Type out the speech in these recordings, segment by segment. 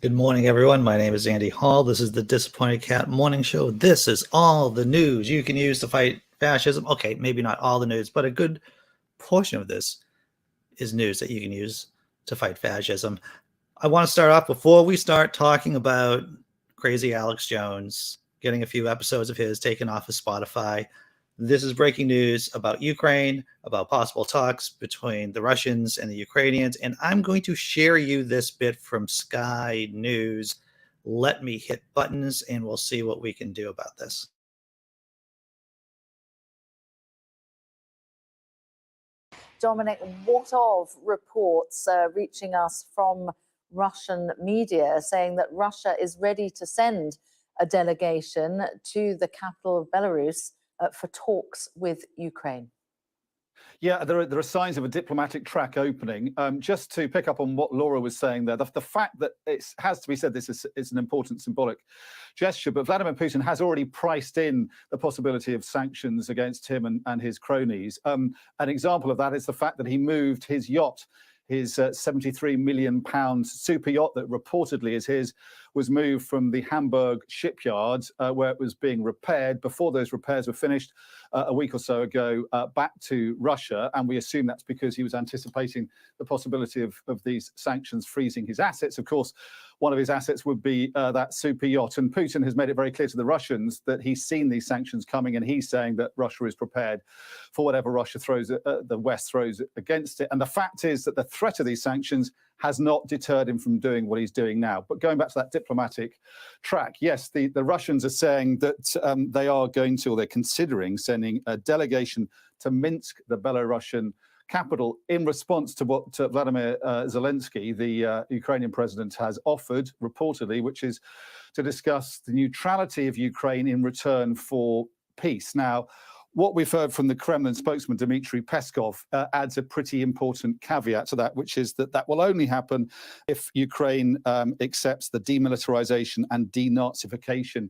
Good morning, everyone. My name is Andy Hall. This is the Disappointed Cat Morning Show. This is all the news you can use to fight fascism. Okay, maybe not all the news, but a good portion of this is news that you can use to fight fascism. I want to start off before we start talking about crazy Alex Jones getting a few episodes of his taken off of Spotify. This is breaking news about Ukraine, about possible talks between the Russians and the Ukrainians, and I'm going to share you this bit from Sky News. Let me hit buttons, and we'll see what we can do about this. Dominic, what of reports reaching us from Russian media saying that Russia is ready to send a delegation to the capital of Belarus for talks with Ukraine? Yeah, there are signs of a diplomatic track opening. Just to pick up on what Laura was saying there, the fact that it has to be said this is an important symbolic gesture, but Vladimir Putin has already priced in the possibility of sanctions against him and his cronies. An example of that is the fact that he moved his yacht, his £73 million super yacht that reportedly is his, was moved from the Hamburg shipyard where it was being repaired before those repairs were finished a week or so ago back to Russia. And we assume that's because he was anticipating the possibility of these sanctions freezing his assets. Of course, one of his assets would be that super yacht. And Putin has made it very clear to the Russians that he's seen these sanctions coming, and he's saying that Russia is prepared for whatever Russia throws, the West throws against it. And the fact is that the threat of these sanctions has not deterred him from doing what he's doing now. But going back to that diplomatic track, yes, the Russians are saying that they are going to, or they're considering sending a delegation to Minsk, the Belarusian capital, in response to what Vladimir Zelensky, the Ukrainian president, has offered, reportedly, which is to discuss the neutrality of Ukraine in return for peace. Now, what we've heard from the Kremlin spokesman, Dmitry Peskov, adds a pretty important caveat to that, which is that will only happen if Ukraine accepts the demilitarization and denazification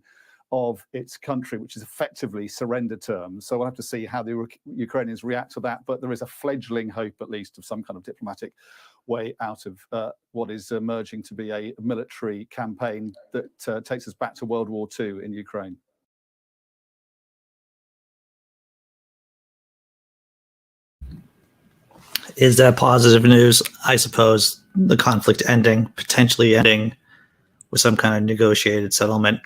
of its country, which is effectively surrender terms. So we'll have to see how the Ukrainians react to that. But there is a fledgling hope, at least, of some kind of diplomatic way out of what is emerging to be a military campaign that takes us back to World War II in Ukraine. Is that positive news? I suppose the conflict potentially ending with some kind of negotiated settlement.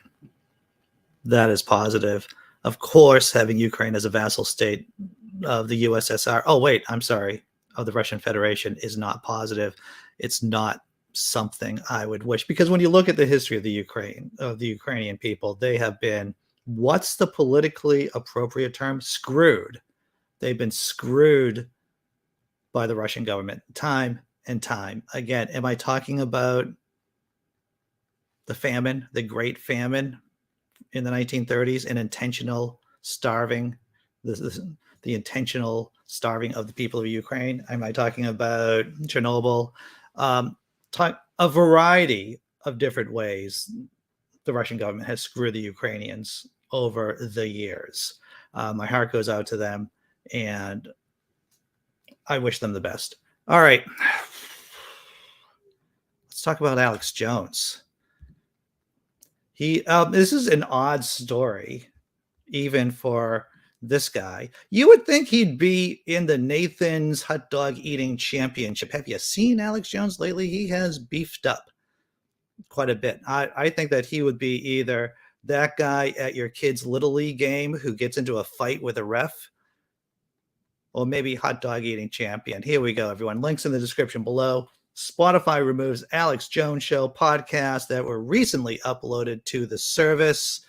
That is positive. Of course, having Ukraine as a vassal state of the USSR, of the Russian Federation is not positive. It's not something I would wish, because when you look at the history of the Ukrainian people, they have been, what's the politically appropriate term? Screwed. They've been screwed by the Russian government time and time again. Am I talking about the famine, the Great Famine in the 1930s, and intentional starving, the intentional starving of the people of Ukraine? Am I talking about Chernobyl? A variety of different ways the Russian government has screwed the Ukrainians over the years. My heart goes out to them, and I wish them the best. All right. Let's talk about Alex Jones. This is an odd story, even for this guy. You would think he'd be in the Nathan's hot dog eating championship. Have you seen Alex Jones lately? He has beefed up quite a bit. I think that he would be either that guy at your kid's Little League game who gets into a fight with a ref, or maybe hot dog eating champion. Here we go, everyone. Links in the description below. Spotify removes Alex Jones Show podcasts that were recently uploaded to the service.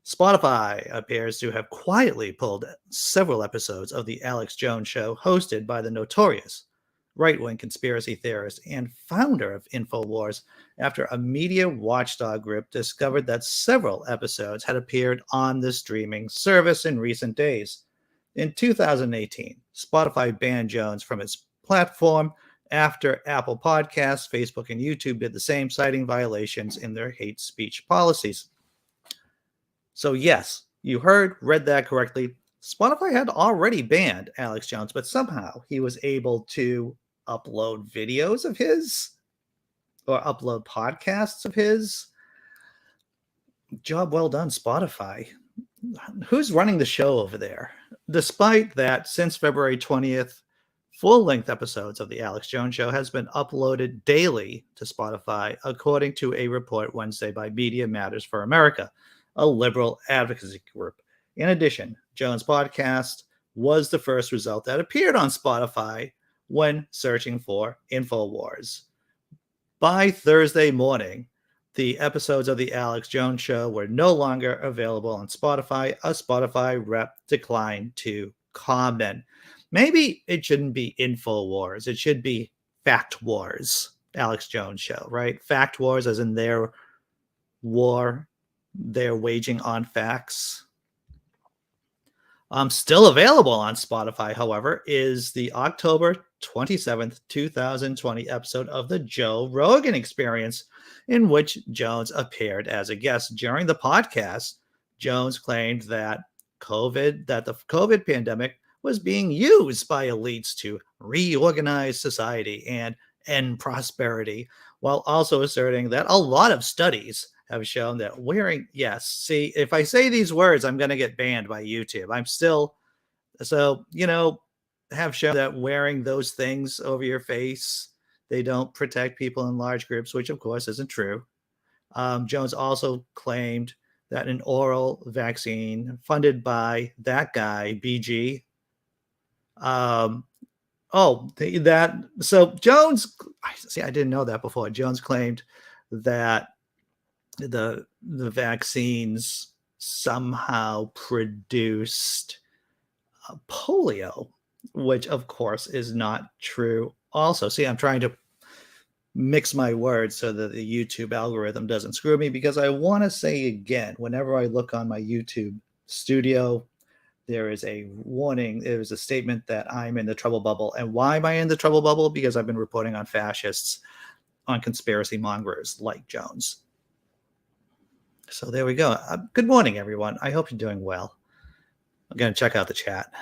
Spotify appears to have quietly pulled several episodes of the Alex Jones Show, hosted by the notorious right-wing conspiracy theorist and founder of InfoWars, after a media watchdog group discovered that several episodes had appeared on the streaming service in recent days. In 2018, Spotify banned Jones from its platform after Apple Podcasts, Facebook, and YouTube did the same, citing violations in their hate speech policies. So yes, you read that correctly. Spotify had already banned Alex Jones, but somehow he was able to upload videos of his or upload podcasts of his. Job well done, Spotify. Who's running the show over there? Despite that, since February 20th, full-length episodes of The Alex Jones Show has been uploaded daily to Spotify, according to a report Wednesday by Media Matters for America, a liberal advocacy group. In addition, Jones' podcast was the first result that appeared on Spotify when searching for InfoWars. By Thursday morning, the episodes of The Alex Jones Show were no longer available on Spotify. A Spotify rep declined to comment. Maybe it shouldn't be InfoWars. It should be Fact Wars, Alex Jones Show, right? Fact Wars as in their war they're waging on facts. Still available on Spotify, however, is the October 27th, 2020 episode of the Joe Rogan Experience, in which Jones appeared as a guest. During the podcast, Jones claimed that the COVID pandemic was being used by elites to reorganize society and end prosperity, while also asserting that a lot of studies have shown that wearing, yes, see, if I say these words, I'm going to get banned by YouTube. Have shown that wearing those things over your face, they don't protect people in large groups, which of course isn't true. Jones also claimed that an oral vaccine funded by that guy, BG. So Jones, I didn't know that before. Jones claimed that the vaccines somehow produced polio, which of course is not true. Also, see, I'm trying to mix my words so that the YouTube algorithm doesn't screw me, because I want to say again, whenever I look on my YouTube studio, there is a warning. There's a statement that I'm in the trouble bubble. And why am I in the trouble bubble? Because I've been reporting on fascists, on conspiracy mongers like Jones. So there we go. Good morning, everyone. I hope you're doing well. I'm going to check out the chat.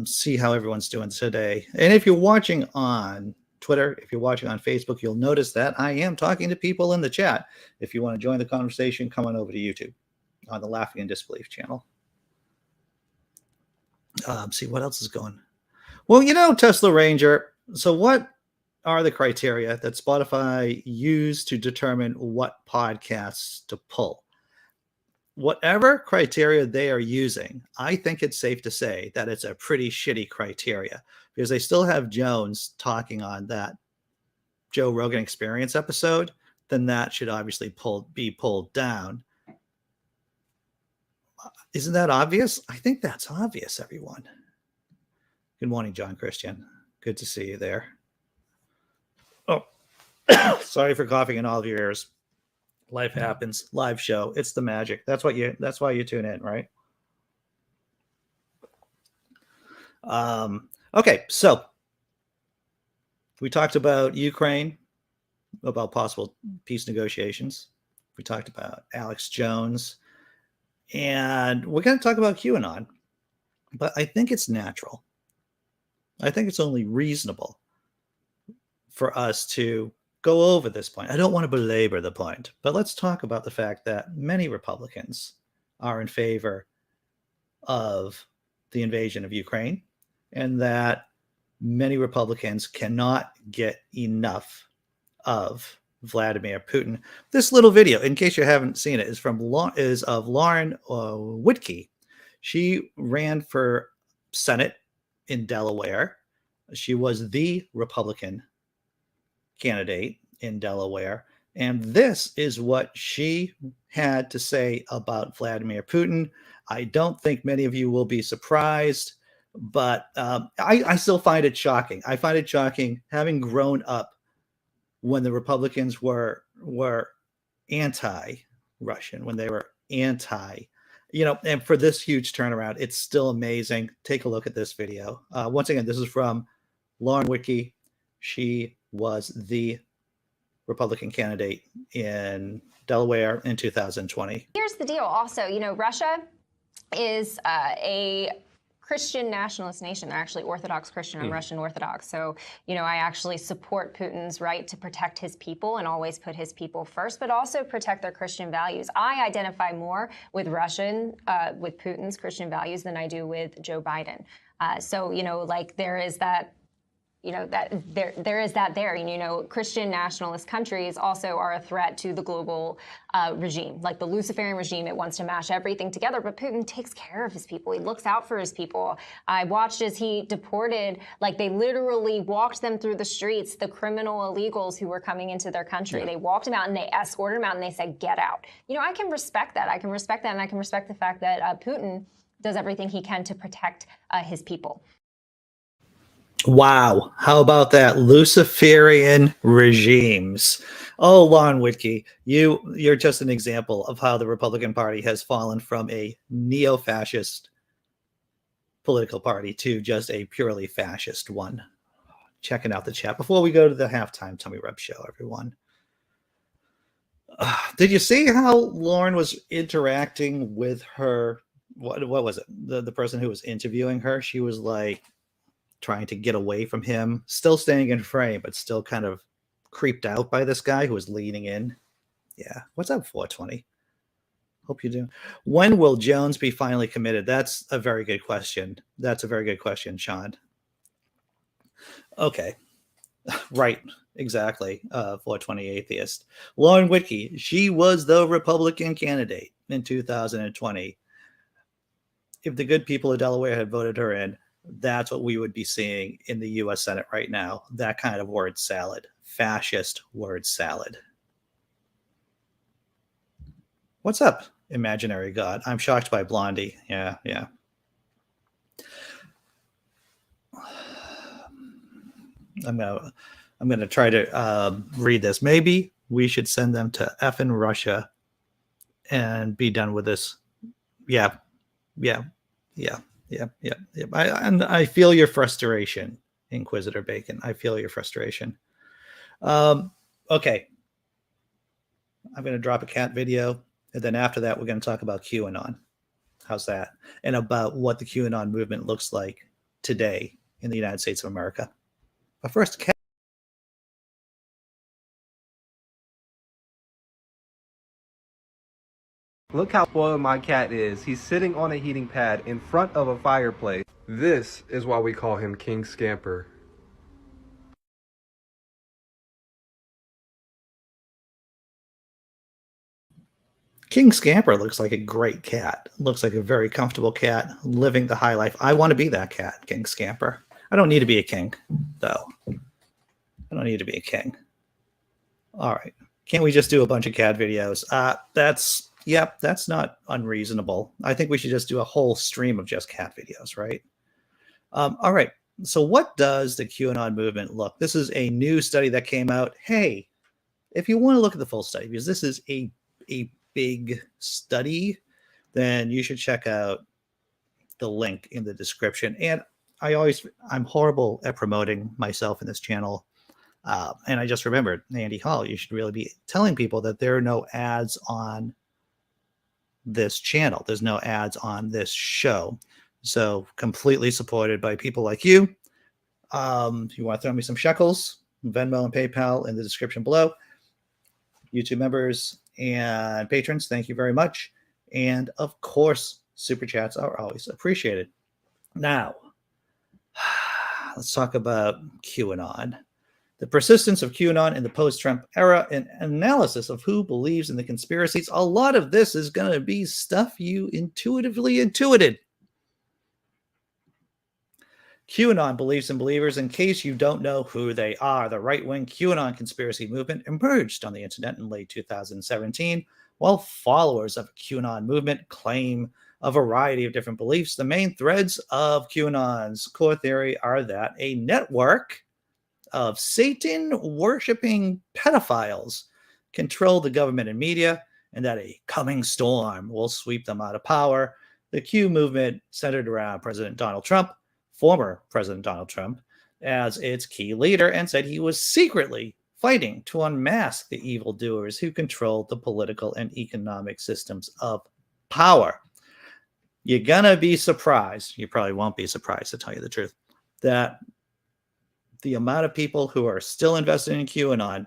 See how everyone's doing today. And if you're watching on Twitter, if you're watching on Facebook, you'll notice that I am talking to people in the chat. If you want to join the conversation, come on over to YouTube on the Laughing in Disbelief channel. See what else is going. Well, Tesla Ranger. So what are the criteria that Spotify used to determine what podcasts to pull? Whatever criteria they are using, I think it's safe to say that it's a pretty shitty criteria, because they still have Jones talking on that Joe Rogan Experience episode. Then that should obviously be pulled down. Isn't that obvious? I think that's obvious, everyone. Good morning, John Christian. Good to see you there. Oh, sorry for coughing in all of your ears. Life happens. Live show. It's the magic. That's why you tune in, right? Okay, so we talked about Ukraine, about possible peace negotiations. We talked about Alex Jones, and we're going to talk about QAnon. But I think it's natural. I think it's only reasonable for us to go over this point. I don't want to belabor the point, but let's talk about the fact that many Republicans are in favor of the invasion of Ukraine, and that many Republicans cannot get enough of Vladimir Putin. This little video, in case you haven't seen it, is of Lauren Whitkey. She ran for Senate in Delaware. She was the Republican candidate in Delaware. And this is what she had to say about Vladimir Putin. I don't think many of you will be surprised, but I still find it shocking. I find it shocking, having grown up when the Republicans were anti-Russian, when they were and for this huge turnaround, it's still amazing. Take a look at this video. Once again, this is from Lauren Whitkey. She was the Republican candidate in Delaware in 2020. Here's the deal also, Russia is a Christian nationalist nation. They're actually Orthodox Christian and Russian Orthodox. So, you know, I actually support Putin's right to protect his people and always put his people first, but also protect their Christian values. I identify more with with Putin's Christian values than I do with Joe Biden. So, you know, like there is that, you know, that there is that there. You know, Christian nationalist countries also are a threat to the global regime, like the Luciferian regime. It wants to mash everything together, but Putin takes care of his people. He looks out for his people. I watched as he deported, like they literally walked them through the streets, the criminal illegals who were coming into their country. Yeah. They walked them out and they escorted them out and they said, get out. You know, I can respect that. I can respect that. And I can respect the fact that Putin does everything he can to protect his people. Wow. How about that? Luciferian regimes. Oh, Lauren Whitkey, you're just an example of how the Republican Party has fallen from a neo-fascist political party to just a purely fascist one. Checking out the chat before we go to the halftime Tummy Rub show, everyone. Did you see how Lauren was interacting with her? What was it? The person who was interviewing her? She was like trying to get away from him, still staying in frame, but still kind of creeped out by this guy who was leaning in. Yeah. What's up, 420? Hope you do. When will Jones be finally committed? That's a very good question. That's a very good question, Sean. Okay. Right. Exactly. 420 Atheist. Lauren Whitkey, she was the Republican candidate in 2020. If the good people of Delaware had voted her in, that's what we would be seeing in the U.S. Senate right now. That kind of word salad, fascist word salad. What's up, imaginary God? I'm shocked by Blondie. Yeah. I'm gonna try to read this. Maybe we should send them to effing Russia and be done with this. Yeah. I feel your frustration, Inquisitor Bacon. I feel your frustration. Okay. I'm going to drop a cat video, and then after that, we're going to talk about QAnon. How's that? And about what the QAnon movement looks like today in the United States of America. But first, cat. Look how spoiled my cat is. He's sitting on a heating pad in front of a fireplace. This is why we call him King Scamper. King Scamper looks like a great cat. Looks like a very comfortable cat, living the high life. I want to be that cat, King Scamper. I don't need to be a king, though. I don't need to be a king. All right. Can't we just do a bunch of cat videos? That's not unreasonable. I think we should just do a whole stream of just cat videos, right? All right. So what does the QAnon movement look? This is a new study that came out. Hey, if you want to look at the full study, because this is a big study, then you should check out the link in the description. And I'm horrible at promoting myself in this channel. And I just remembered, Andy Hall, you should really be telling people that there are no ads on this channel. There's no ads on this show. So completely supported by people like you. If you want to throw me some shekels, Venmo and PayPal in the description below. YouTube members and patrons, thank you very much. And of course, super chats are always appreciated. Now, let's talk about QAnon. The persistence of QAnon in the post-Trump era, and analysis of who believes in the conspiracies. A lot of this is going to be stuff you intuitively intuited. QAnon beliefs and believers, in case you don't know who they are. The right-wing QAnon conspiracy movement emerged on the internet in late 2017, while followers of QAnon movement claim a variety of different beliefs. The main threads of QAnon's core theory are that a network of Satan-worshipping pedophiles control the government and media, and that a coming storm will sweep them out of power. The Q movement centered around President Donald Trump, former President Donald Trump, as its key leader, and said he was secretly fighting to unmask the evildoers who controlled the political and economic systems of power. you're gonna be surprised. You probably won't be surprised, to tell you the truth, that the amount of people who are still invested in QAnon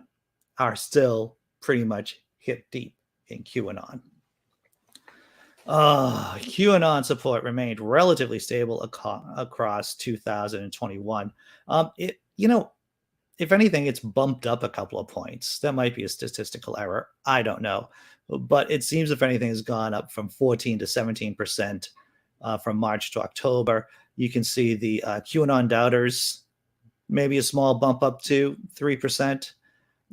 are still pretty much hip deep in QAnon. QAnon support remained relatively stable across 2021. If anything, it's bumped up a couple of points. That might be a statistical error. I don't know. But it seems, if anything, has gone up from 14 to 17% from March to October. You can see the QAnon doubters, maybe a small bump up to 3%.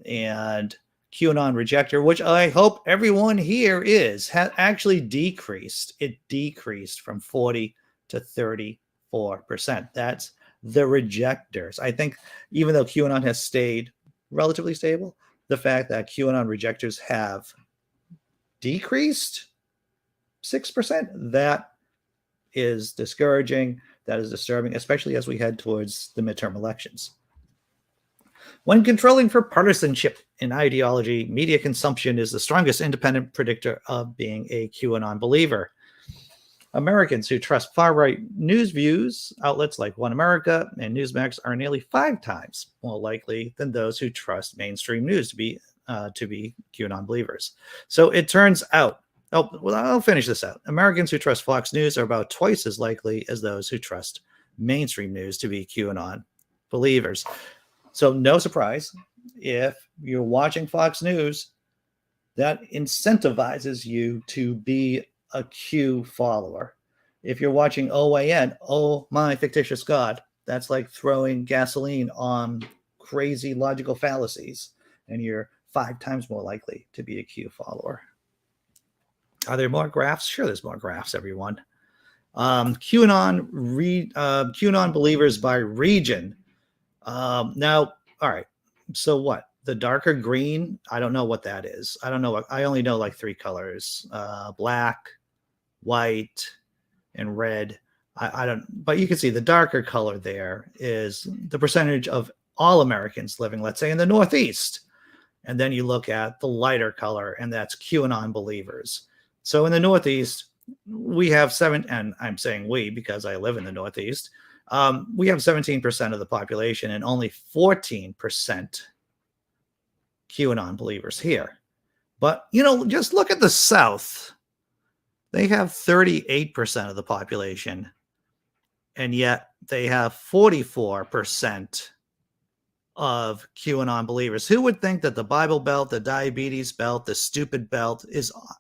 And QAnon rejector, which I hope everyone here has actually decreased. It decreased from 40 to 34%. That's the rejectors. I think even though QAnon has stayed relatively stable, the fact that QAnon rejectors have decreased 6%, that is discouraging. That is disturbing, especially as we head towards the midterm elections. When controlling for partisanship in ideology, media consumption is the strongest independent predictor of being a QAnon believer. Americans who trust far-right news views outlets like One America and Newsmax are nearly 5 times more likely than those who trust mainstream news to be QAnon believers. So it turns out, I'll finish this out. Americans who trust Fox News are about twice as likely as those who trust mainstream news to be QAnon believers. So no surprise, if you're watching Fox News, that incentivizes you to be a Q follower. If you're watching OAN, oh my fictitious God, that's like throwing gasoline on crazy logical fallacies, and you're 5 times more likely to be a Q follower. Are there more graphs? Sure, there's more graphs, everyone. QAnon believers by region. Now, all right. So what? The darker green, I don't know what that is. I don't know. I only know like 3 colors: black, white, and red. I don't. But you can see the darker color there is the percentage of all Americans living, let's say, in the Northeast. And then you look at the lighter color, and that's QAnon believers. So in the Northeast, we have and I'm saying we because I live in the Northeast. We have 17% of the population and only 14% QAnon believers here. But, just look at the South. They have 38% of the population, and yet they have 44% of QAnon believers. Who would think that the Bible Belt, the diabetes belt, the stupid belt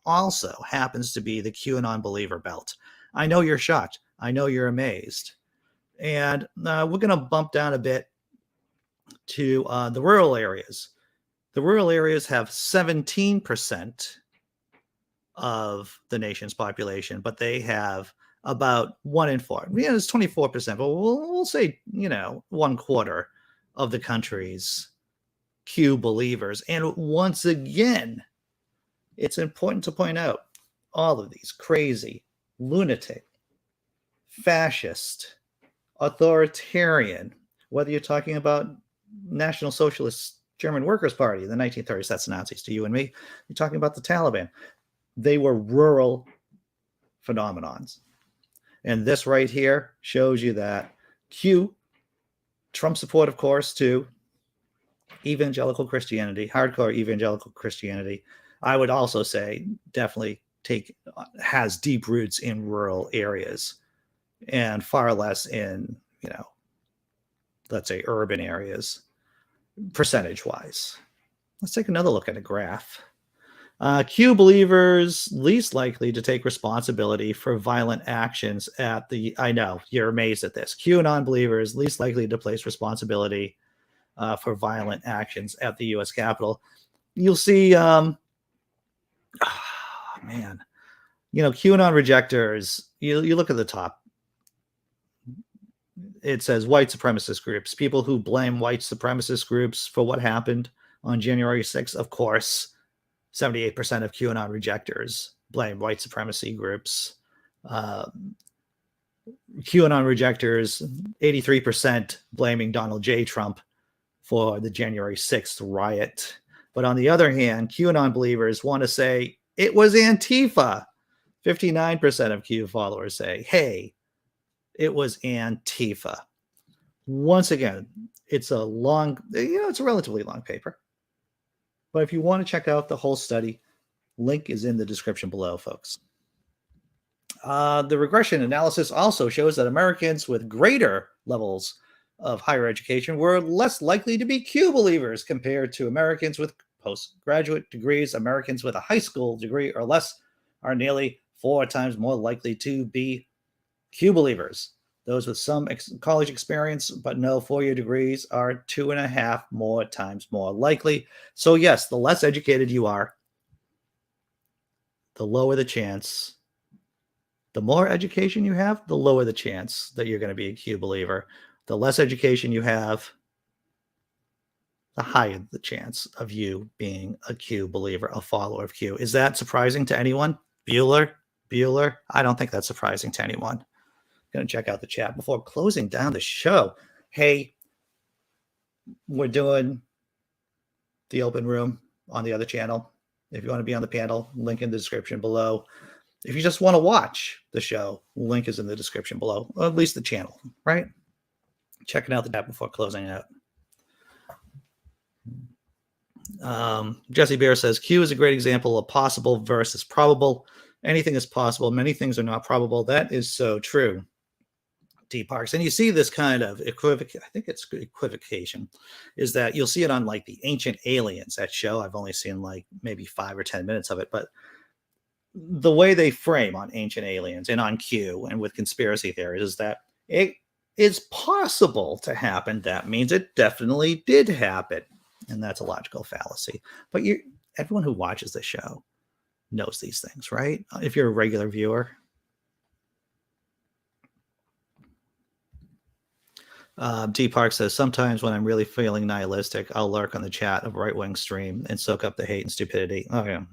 also happens to be the QAnon believer belt? I know you're shocked. I know you're amazed. And we're going to bump down a bit to the rural areas. The rural areas have 17% of the nation's population, but they have about 1 in 4. Yeah, it's 24%, but we'll say, 1/4 of the country's Q believers. And once again, it's important to point out all of these crazy, lunatic, fascist, authoritarian, whether you're talking about National Socialist German Workers' Party in the 1930s, that's Nazis to you and me. You're talking about the Taliban. They were rural phenomenons. And this right here shows you that Trump support, of course, to evangelical Christianity, hardcore evangelical Christianity, I would also say definitely has deep roots in rural areas and far less in, let's say urban areas, percentage-wise. Let's take another look at a graph. Q believers least likely to take responsibility for violent actions I know, you're amazed at this. QAnon believers least likely to place responsibility for violent actions at the U.S. Capitol. You'll see, QAnon rejectors, you look at the top. It says white supremacist groups, people who blame white supremacist groups for what happened on January 6th. Of course, 78% of QAnon rejectors blame white supremacy groups. QAnon rejectors, 83% blaming Donald J. Trump for the January 6th riot. But on the other hand, QAnon believers want to say it was Antifa. 59% of Q followers say, hey, it was Antifa. Once again, it's a it's a relatively long paper. But if you want to check out the whole study, link is in the description below, folks. The regression analysis also shows that Americans with greater levels of higher education were less likely to be Q believers compared to Americans with postgraduate degrees. Americans with a high school degree or less are nearly 4 times more likely to be Q believers. Those with some college experience but no 4-year degrees are 2.5 times more likely. So yes, the less educated you are, the lower the chance. The more education you have, the lower the chance that you're going to be a Q believer. The less education you have, the higher the chance of you being a Q believer, a follower of Q. Is that surprising to anyone? Bueller? I don't think that's surprising to anyone. I'm going to check out the chat before closing down the show. Hey, we're doing the open room on the other channel. If you want to be on the panel, link in the description below. If you just want to watch the show, link is in the description below, or at least the channel, right? Checking out the chat before closing out. Jessi Bear says, Q is a great example of possible versus probable. Anything is possible. Many things are not probable. That is so true. Dee Parks. And you see this kind of equivocation, is that you'll see it on like the Ancient Aliens, that show. I've only seen like maybe 5 or 10 minutes of it, but the way they frame on Ancient Aliens and on Q and with conspiracy theories is that it is possible to happen. That means it definitely did happen. And that's a logical fallacy. But everyone who watches the show knows these things, right? If you're a regular viewer. Dee Parks says, sometimes when I'm really feeling nihilistic, I'll lurk on the chat of right-wing stream and soak up the hate and stupidity. Oh, yeah.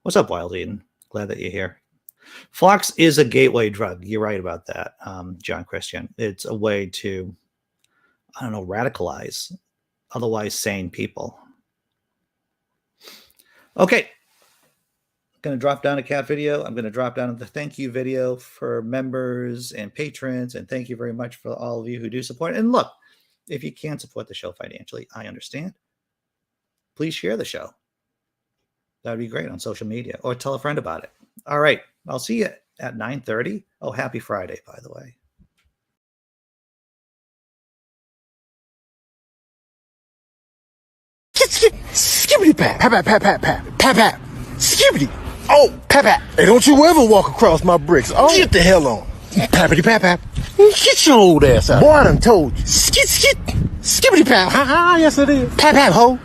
What's up, Wild Eden? Glad that you're here. Fox is a gateway drug. You're right about that, John Christian. It's a way to, radicalize otherwise sane people. Okay. I'm going to drop down a cat video. I'm going to drop down the thank you video for members and patrons. And thank you very much for all of you who do support. And look, if you can't support the show financially, I understand. Please share the show. That would be great on social media, or tell a friend about it. All right. I'll see you at 9:30. Oh, happy Friday, by the way. Skibbity pat, pat, skibbity. Oh, pat. Hey, don't you ever walk across my bricks. Oh, get the hell on. Pappity pat. Get your old ass out. Boy, I done told you. Skit. Skibbity pat. Yes it is. Pat, ho.